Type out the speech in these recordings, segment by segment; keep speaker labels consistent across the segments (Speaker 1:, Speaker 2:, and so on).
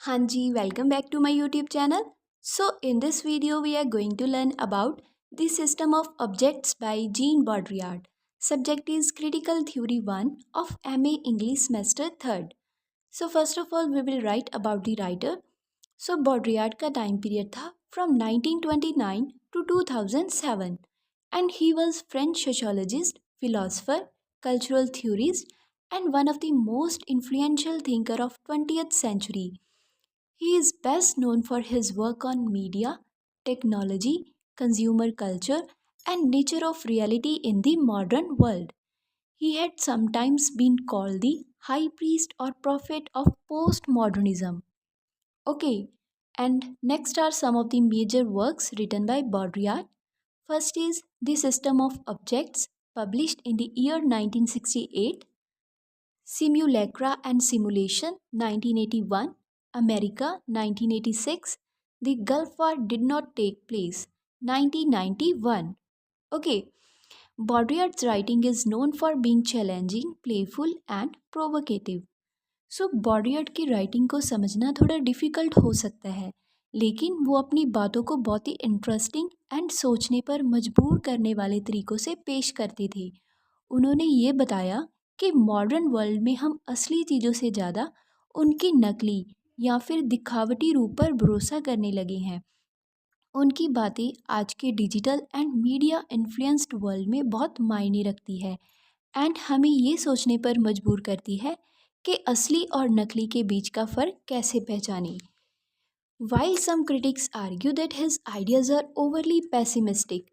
Speaker 1: Hanji, welcome back to my YouTube channel. So, in this video, we are going to learn about the system of objects by Jean Baudrillard. Subject is Critical Theory 1 of MA English Semester 3rd. So, first of all, we will write about the writer. So, Baudrillard का time period था from 1929 to 2007 and he was French sociologist, philosopher, cultural theorist and one of the most influential thinker of 20th century. He is best known for his work on media, technology, consumer culture, and nature of reality in the modern world. He had sometimes been called the high priest or prophet of postmodernism. Okay, and next are some of the major works written by Baudrillard. First is The System of Objects, published in the year 1968. Simulacra and Simulation 1981, America 1986, The Gulf War did not take place 1991. Okay, Baudrillard's writing is known for being challenging, playful and provocative. So bodyguard की writing को समझना थोड़ा difficult हो सकता है लेकिन वो अपनी बातों को बहुत ही इंटरेस्टिंग एंड सोचने पर मजबूर करने वाले तरीक़ों से पेश करते थे। उन्होंने ये बताया कि मॉडर्न वर्ल्ड में हम असली चीज़ों से ज़्यादा उनकी नकली या फिर दिखावटी रूप पर भरोसा करने लगे हैं। उनकी बातें आज के digital and media influenced world में बहुत मायने रखती है एंड हमें ये सोचने पर मजबूर करती है कि असली और नकली के बीच का फ़र्क कैसे पहचानें। While some critics argue that his ideas are overly pessimistic,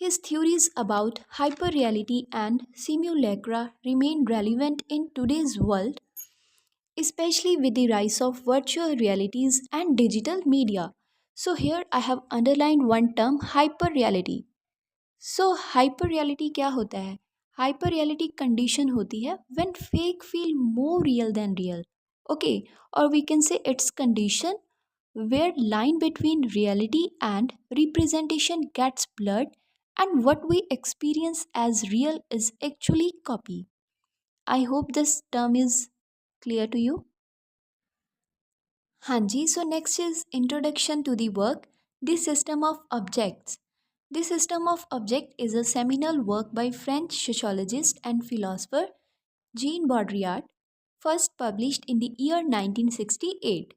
Speaker 1: his theories about hyperreality and simulacra remain relevant in today's world, especially with the rise of virtual realities and digital media. So here I have underlined one term, hyperreality. So hyper reality क्या होता है? Hyper reality condition होती है when fake feel more real than real. Okay, और we can say it's condition where line between reality and representation gets blurred and what we experience as real is actually copy. I hope this term is clear to you. हाँ जी, so next is introduction to the work the system of objects. The System of Object is a seminal work by French sociologist and philosopher Jean Baudrillard, first published in the year 1968.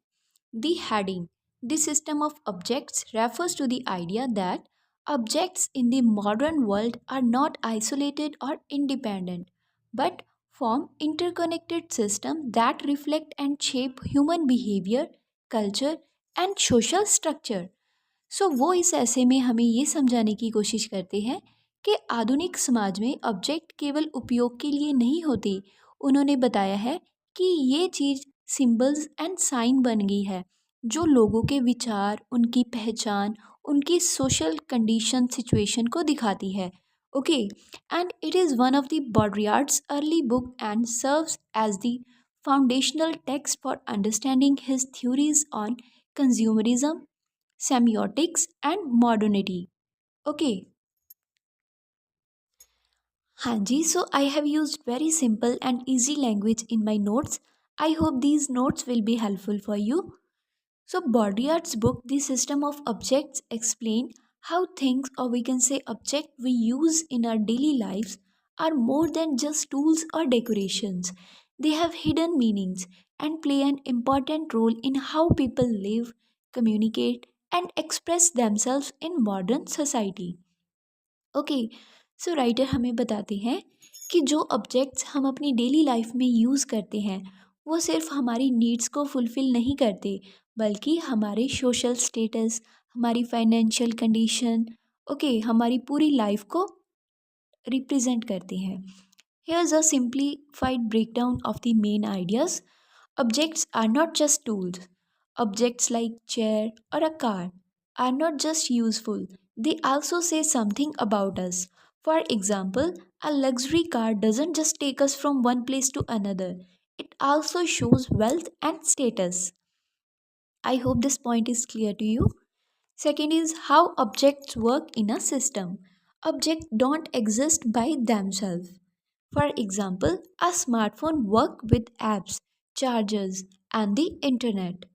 Speaker 1: The heading, The System of Objects, refers to the idea that objects in the modern world are not isolated or independent, but form interconnected systems that reflect and shape human behavior, culture, and social structure. वो इस ऐसे में हमें ये समझाने की कोशिश करते हैं कि आधुनिक समाज में ऑब्जेक्ट केवल उपयोग के लिए नहीं होते। उन्होंने बताया है कि ये चीज़ सिंबल्स एंड साइन बन गई है जो लोगों के विचार, उनकी पहचान, उनकी सोशल कंडीशन सिचुएशन को दिखाती है। Okay, and it is one of the Baudrillard's early book and serves as the foundational text for understanding his theories on consumerism, semiotics and modernity. Okay. Hanji, so I have used very simple and easy language in my notes. I hope these notes will be helpful for you. So Baudrillard's book, The System of Objects, explain how things, or we can say objects we use in our daily lives, are more than just tools or decorations. They have hidden meanings and play an important role in how people live, communicate, and express themselves in modern society. Okay, so writer हमें बताते हैं कि जो objects हम अपनी daily life में use करते हैं वो सिर्फ हमारी नीड्स को फुलफ़िल नहीं करते बल्कि हमारे सोशल स्टेटस, हमारी फाइनेंशियल कंडीशन, ओके, हमारी पूरी लाइफ को रिप्रेजेंट करते हैं. Here's a simplified breakdown of the main ideas. Objects are not just tools. Objects like chair or a car are not just useful. They also say something about us. For example, a luxury car doesn't just take us from one place to another. It also shows wealth and status. I hope this point is clear to you. Second is how objects work in a system. Objects don't exist by themselves. For example, a smartphone works with apps, chargers, and the internet.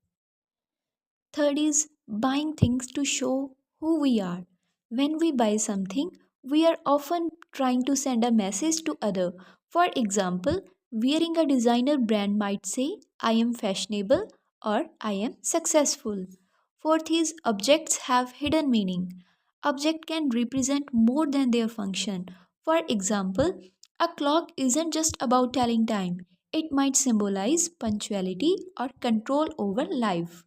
Speaker 1: Third is buying things to show who we are. When we buy something, we are often trying to send a message to other. For example, wearing a designer brand might say I am fashionable or I am successful. Fourth is objects have hidden meaning. Object can represent more than their function. For example, a clock isn't just about telling time. It might symbolize punctuality or control over life.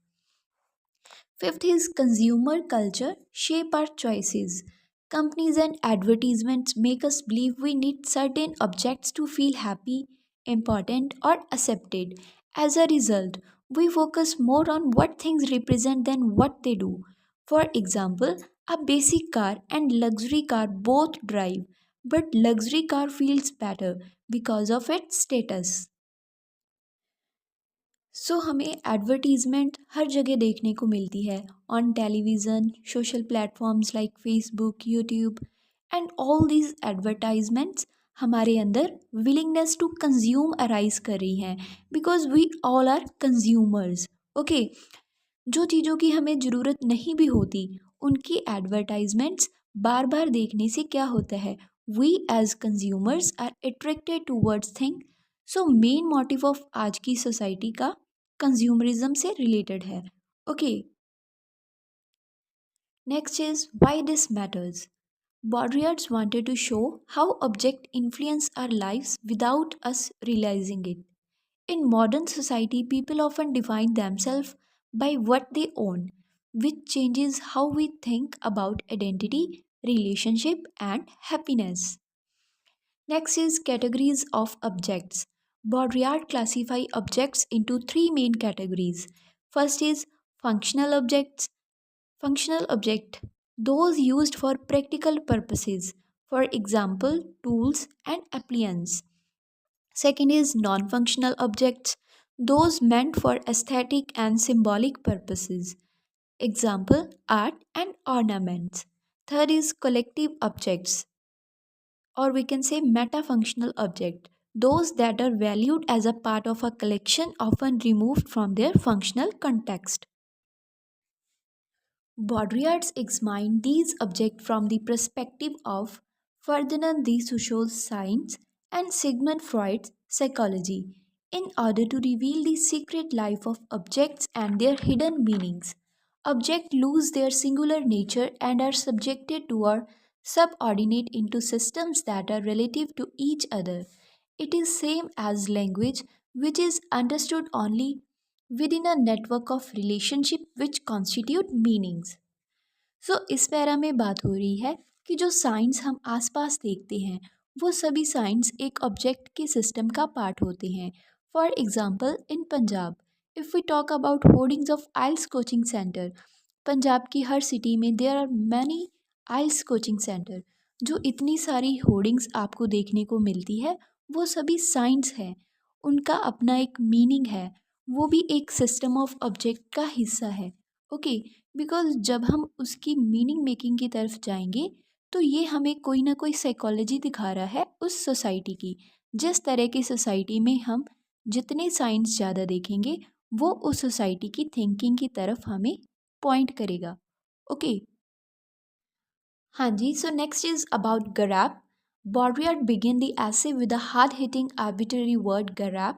Speaker 1: Fifth is consumer culture shape our choices. Companies and advertisements make us believe we need certain objects to feel happy, important, or accepted. As a result, we focus more on what things represent than what they do. For example, a basic car and luxury car both drive, but luxury car feels better because of its status. हमें advertisement हर जगह देखने को मिलती है on television social platforms like Facebook YouTube and all these advertisements हमारे अंदर willingness to consume arise कर रही हैं because we all are consumers okay जो चीज़ों की हमें ज़रूरत नहीं भी होती उनकी एडवर्टाइजमेंट्स बार बार देखने से क्या होता है we as consumers are attracted towards thing so main motive of आज की सोसाइटी का कंज्यूमरिज्म से रिलेटेड है okay next is why this matters Baudrillard's wanted to show how objects influence our lives without us realizing it. In modern society, people often define themselves by what they own, which changes how we think about identity, relationship, and happiness. Next is categories of objects. Baudrillard classify objects into three main categories. First is functional objects. Functional object, those used for practical purposes, for example, tools and appliances. Second is non-functional objects, those meant for aesthetic and symbolic purposes. Example, art and ornaments. Third is collective objects, or we can say metafunctional object, those that are valued as a part of a collection often removed from their functional context. Baudrillard examined these objects from the perspective of Ferdinand de Saussure science and Sigmund Freud's psychology in order to reveal the secret life of objects and their hidden meanings. Objects lose their singular nature and are subjected to or subordinate into systems that are relative to each other. It is same as language which is understood only within a network of relationship which constitute meanings. इस para में बात हो रही है कि जो science हम आसपास देखते हैं वो सभी साइंस एक ऑब्जेक्ट के सिस्टम का पार्ट होते हैं for example in Punjab if we talk about hoardings of IELTS coaching centre Punjab की हर सिटी में there are many IELTS coaching centre जो इतनी सारी होर्डिंग्स आपको देखने को मिलती है वो सभी साइंस है उनका अपना एक मीनिंग है वो भी एक सिस्टम ऑफ ऑब्जेक्ट का हिस्सा है ओके बिकॉज जब हम उसकी मीनिंग मेकिंग की तरफ जाएंगे तो ये हमें कोई ना कोई साइकोलॉजी दिखा रहा है उस सोसाइटी की जिस तरह की सोसाइटी में हम जितने साइंस ज़्यादा देखेंगे वो उस सोसाइटी की थिंकिंग की तरफ हमें पॉइंट करेगा ओके हाँ जी सो नेक्स्ट इज अबाउट गरैप Baudrillard began the essay with a hard-hitting arbitrary word garab.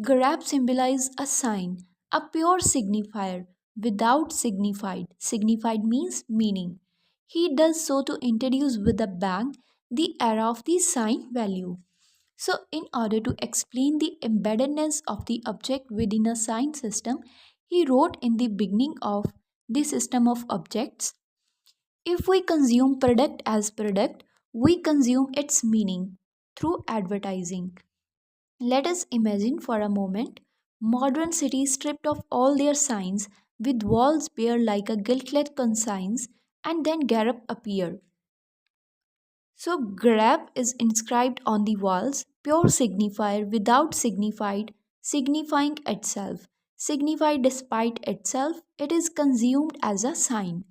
Speaker 1: Garab symbolizes a sign, a pure signifier, without signified. Signified means meaning. He does so to introduce with a bang the era of the sign value. So, in order to explain the embeddedness of the object within a sign system, he wrote in the beginning of the system of objects if we consume product as product, we consume its meaning through advertising. Let us imagine for a moment modern cities stripped of all their signs with walls bare like a guiltless conscience and then Garab appear. So Garab is inscribed on the walls, pure signifier without signified, signifying itself. Signified despite itself, it is consumed as a sign.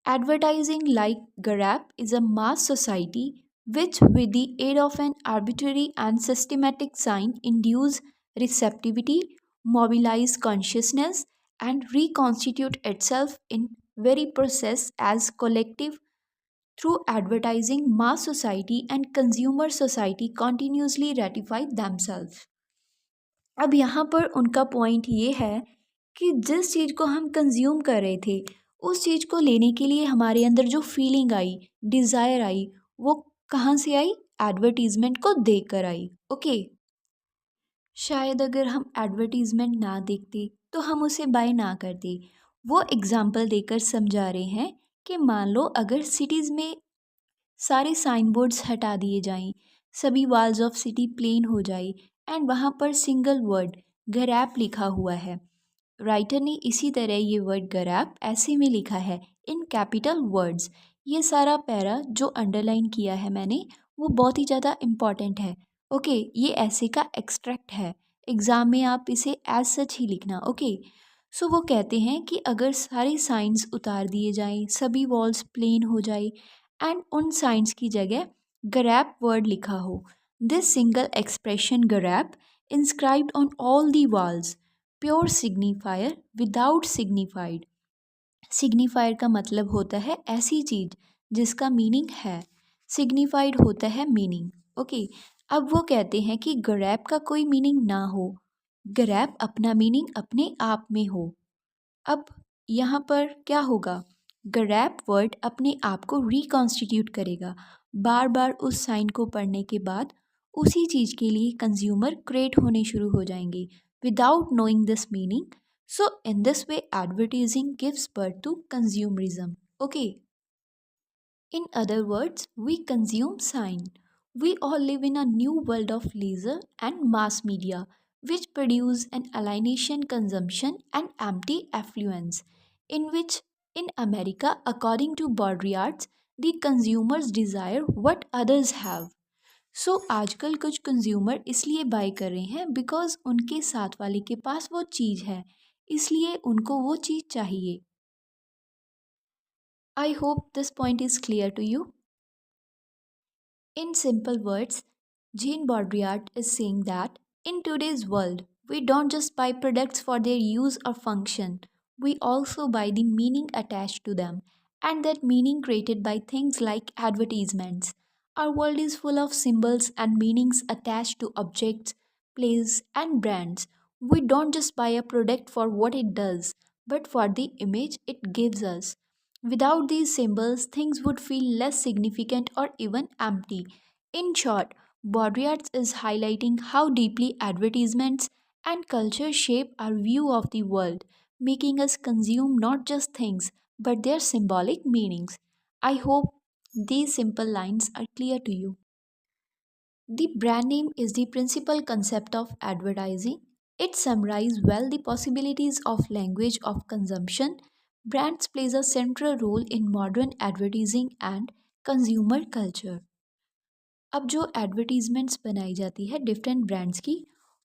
Speaker 1: Advertising like Garab is a mass society which, with the aid of an arbitrary and systematic sign, induce receptivity, mobilize consciousness, and reconstitute itself in very process as collective through advertising. Mass society and consumer society continuously ratify themselves. अब यहाँ पर उनका point ये है कि जिस चीज़ को हम कंज्यूम कर रहे थे उस चीज़ को लेने के लिए हमारे अंदर जो फीलिंग आई, डिज़ायर आई, वो कहाँ से आई? एडवर्टीज़मेंट को देख कर आई। ओके, शायद अगर हम एडवर्टीज़मेंट ना देखते तो हम उसे बाय ना करते। वो एग्ज़ाम्पल देकर समझा रहे हैं कि मान लो अगर सिटीज़ में सारे साइन बोर्ड्स हटा दिए जाएं, सभी वॉल्स ऑफ सिटी प्लेन हो जाए एंड वहाँ पर सिंगल वर्ड गरैप लिखा हुआ है। राइटर ने इसी तरह ये वर्ड गरैप ऐसे में लिखा है इन कैपिटल वर्ड्स। ये सारा पैरा जो अंडरलाइन किया है मैंने वो बहुत ही ज़्यादा इम्पॉर्टेंट है। ओके, ये ऐसे का एक्सट्रैक्ट है, एग्ज़ाम में आप इसे एज सच ही लिखना। ओके, सो वो कहते हैं कि अगर सारे साइंस उतार दिए जाएं, सभी वॉल्स प्लेन हो जाए एंड उन साइंस की जगह गरैप वर्ड लिखा हो, दिस सिंगल एक्सप्रेशन गरैप inscribed on all the walls, pure signifier without signified. Signifier का मतलब होता है ऐसी चीज जिसका मीनिंग है, सिग्निफाइड होता है मीनिंग। ओके, अब वो कहते हैं कि ग्रैप का कोई मीनिंग ना हो, ग्रैप अपना मीनिंग अपने आप में हो। अब यहाँ पर क्या होगा? ग्रैप वर्ड अपने आप को रिकॉन्स्टिट्यूट करेगा। बार बार उस साइन को पढ़ने के बाद उसी चीज़ के लिए कंज्यूमर क्रिएट होने शुरू हो जाएंगे without knowing this meaning. So in this way advertising gives birth to consumerism. Okay, in other words, we consume sign. We all live in a new world of leisure and mass media, which produce an alienation consumption and empty affluence, in which, in America, according to Baudrillard's, the consumers desire what others have. सो आजकल कुछ consumer इसलिए bye कर रहे हैं because उनके साथ वाले के पास वो चीज़ है, इसलिए उनको वो चीज़ चाहिए। I hope this point is clear to you. In simple words, Jean Baudrillard is saying that in today's world, we don't just buy products for their use or function, we also buy the meaning attached to them, and that meaning created by things like advertisements. Our world is full of symbols and meanings attached to objects, places, and brands. We don't just buy a product for what it does, but for the image it gives us. Without these symbols, things would feel less significant or even empty. In short, Baudrillard is highlighting how deeply advertisements and culture shape our view of the world, making us consume not just things but their symbolic meanings. I hope these simple lines are clear to you. The brand name is the principal concept of advertising. It summarizes well the possibilities of language of consumption. Brands plays a central role in modern advertising and consumer culture. अब जो advertisements बनाई जाती है different brands की,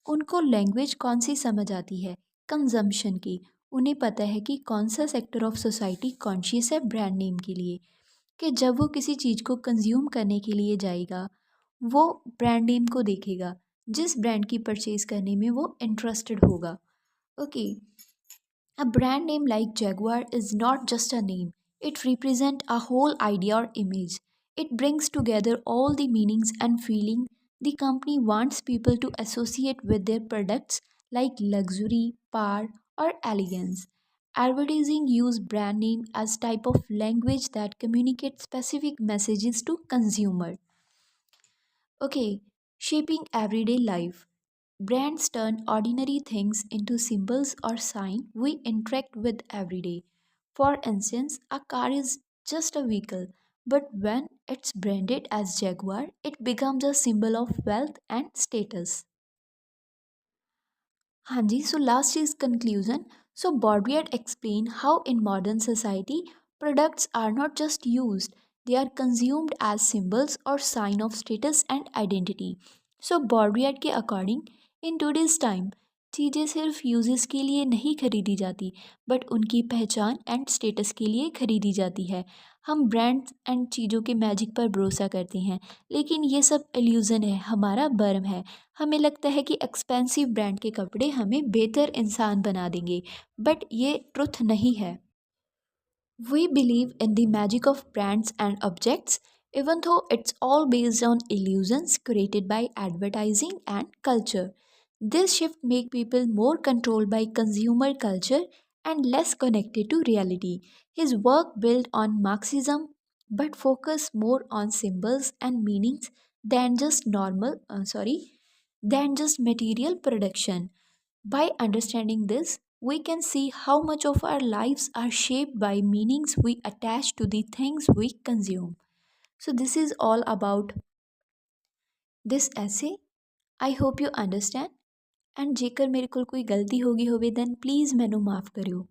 Speaker 1: उनको language कौन सी समझ आती है? कंजम्पशन की। उन्हें पता है कि कौन सा सेक्टर ऑफ सोसाइटी कॉन्शियस है ब्रांड नेम के लिए, कि जब वो किसी चीज़ को कंज्यूम करने के लिए जाएगा वो ब्रांड नेम को देखेगा, जिस ब्रांड की परचेज करने में वो इंटरेस्टेड होगा। Okay, a brand name like Jaguar is not just a name, it represents a whole idea or image. It brings together all the meanings and feeling the company wants people to associate with their products like luxury, power, or elegance. Advertising use brand name as type of language that communicates specific messages to consumer. Okay, shaping everyday life. Brands turn ordinary things into symbols or signs we interact with every day. For instance, a car is just a vehicle, but when it's branded as Jaguar, it becomes a symbol of wealth and status. हाँ जी, so last is conclusion. So Baudrillard explained how in modern society products are not just used, they are consumed as symbols or sign of status and identity. So Baudrillard के according in today's time चीज़ें सिर्फ uses के लिए नहीं खरीदी जाती, but उनकी पहचान एंड स्टेटस के लिए खरीदी जाती है। हम ब्रांड्स एंड चीज़ों के मैजिक पर भरोसा करते हैं, लेकिन ये सब इल्यूज़न है, हमारा भ्रम है। हमें लगता है कि एक्सपेंसिव ब्रांड के कपड़े हमें बेहतर इंसान बना देंगे, बट ये ट्रुथ नहीं है। We believe in the magic of brands and objects, even though it's all based on illusions created by advertising and culture. This shift makes people more controlled by consumer culture and less connected to reality. His work built on Marxism but focus more on symbols and meanings than just than just material production. By understanding this, we can see how much of our lives are shaped by meanings we attach to the things we consume. So, this is all about this essay. I hope you understand. And जेकर मेरे को कोई गलती होगी होवे then please मैनू माफ़ करियो.